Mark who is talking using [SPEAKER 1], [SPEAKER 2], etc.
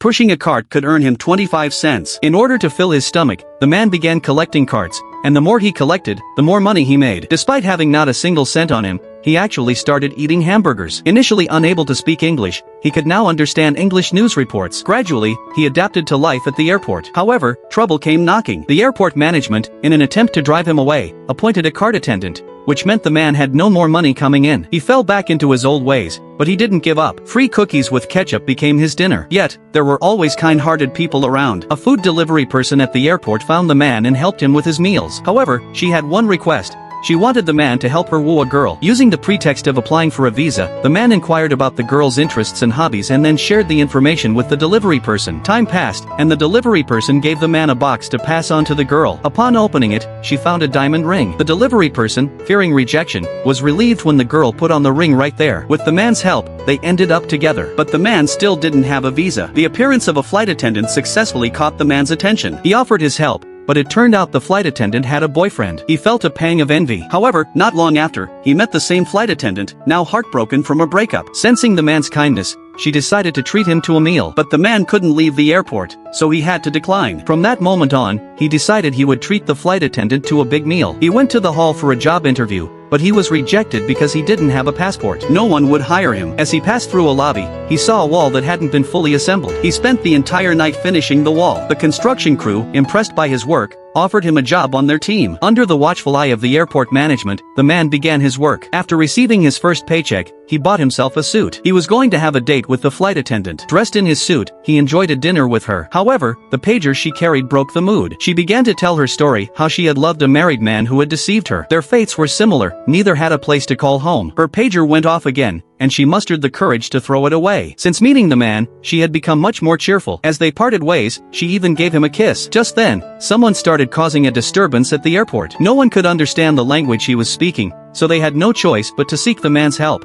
[SPEAKER 1] Pushing a cart could earn him 25 cents. In order to fill his stomach, the man began collecting carts, and the more he collected, the more money he made. Despite having not a single cent on him, he actually started eating hamburgers. Initially unable to speak English, he could now understand English news reports. Gradually, he adapted to life at the airport. However, trouble came knocking. The airport management, in an attempt to drive him away, appointed a cart attendant, which meant the man had no more money coming in. He fell back into his old ways, but he didn't give up. Free cookies with ketchup became his dinner. Yet, there were always kind-hearted people around. A food delivery person at the airport found the man and helped him with his meals. However, she had one request. She wanted the man to help her woo a girl. Using the pretext of applying for a visa, the man inquired about the girl's interests and hobbies and then shared the information with the delivery person. Time passed, and the delivery person gave the man a box to pass on to the girl. Upon opening it, she found a diamond ring. The delivery person, fearing rejection, was relieved when the girl put on the ring right there. With the man's help, they ended up together. But the man still didn't have a visa. The appearance of a flight attendant successfully caught the man's attention. He offered his help, but it turned out the flight attendant had a boyfriend. He felt a pang of envy. However, not long after, he met the same flight attendant, now heartbroken from a breakup. Sensing the man's kindness, she decided to treat him to a meal. But the man couldn't leave the airport, so he had to decline. From that moment on, he decided he would treat the flight attendant to a big meal. He went to the hall for a job interview, but he was rejected because he didn't have a passport. No one would hire him. As he passed through a lobby, he saw a wall that hadn't been fully assembled. He spent the entire night finishing the wall. The construction crew, impressed by his work, offered him a job on their team. Under the watchful eye of the airport management, the man began his work. After receiving his first paycheck, he bought himself a suit. He was going to have a date with the flight attendant. Dressed in his suit, he enjoyed a dinner with her. However, the pager she carried broke the mood. She began to tell her story, how she had loved a married man who had deceived her. Their fates were similar, neither had a place to call home. Her pager went off again, and she mustered the courage to throw it away. Since meeting the man, she had become much more cheerful. As they parted ways, she even gave him a kiss. Just then, someone started causing a disturbance at the airport. No one could understand the language he was speaking, so they had no choice but to seek the man's help.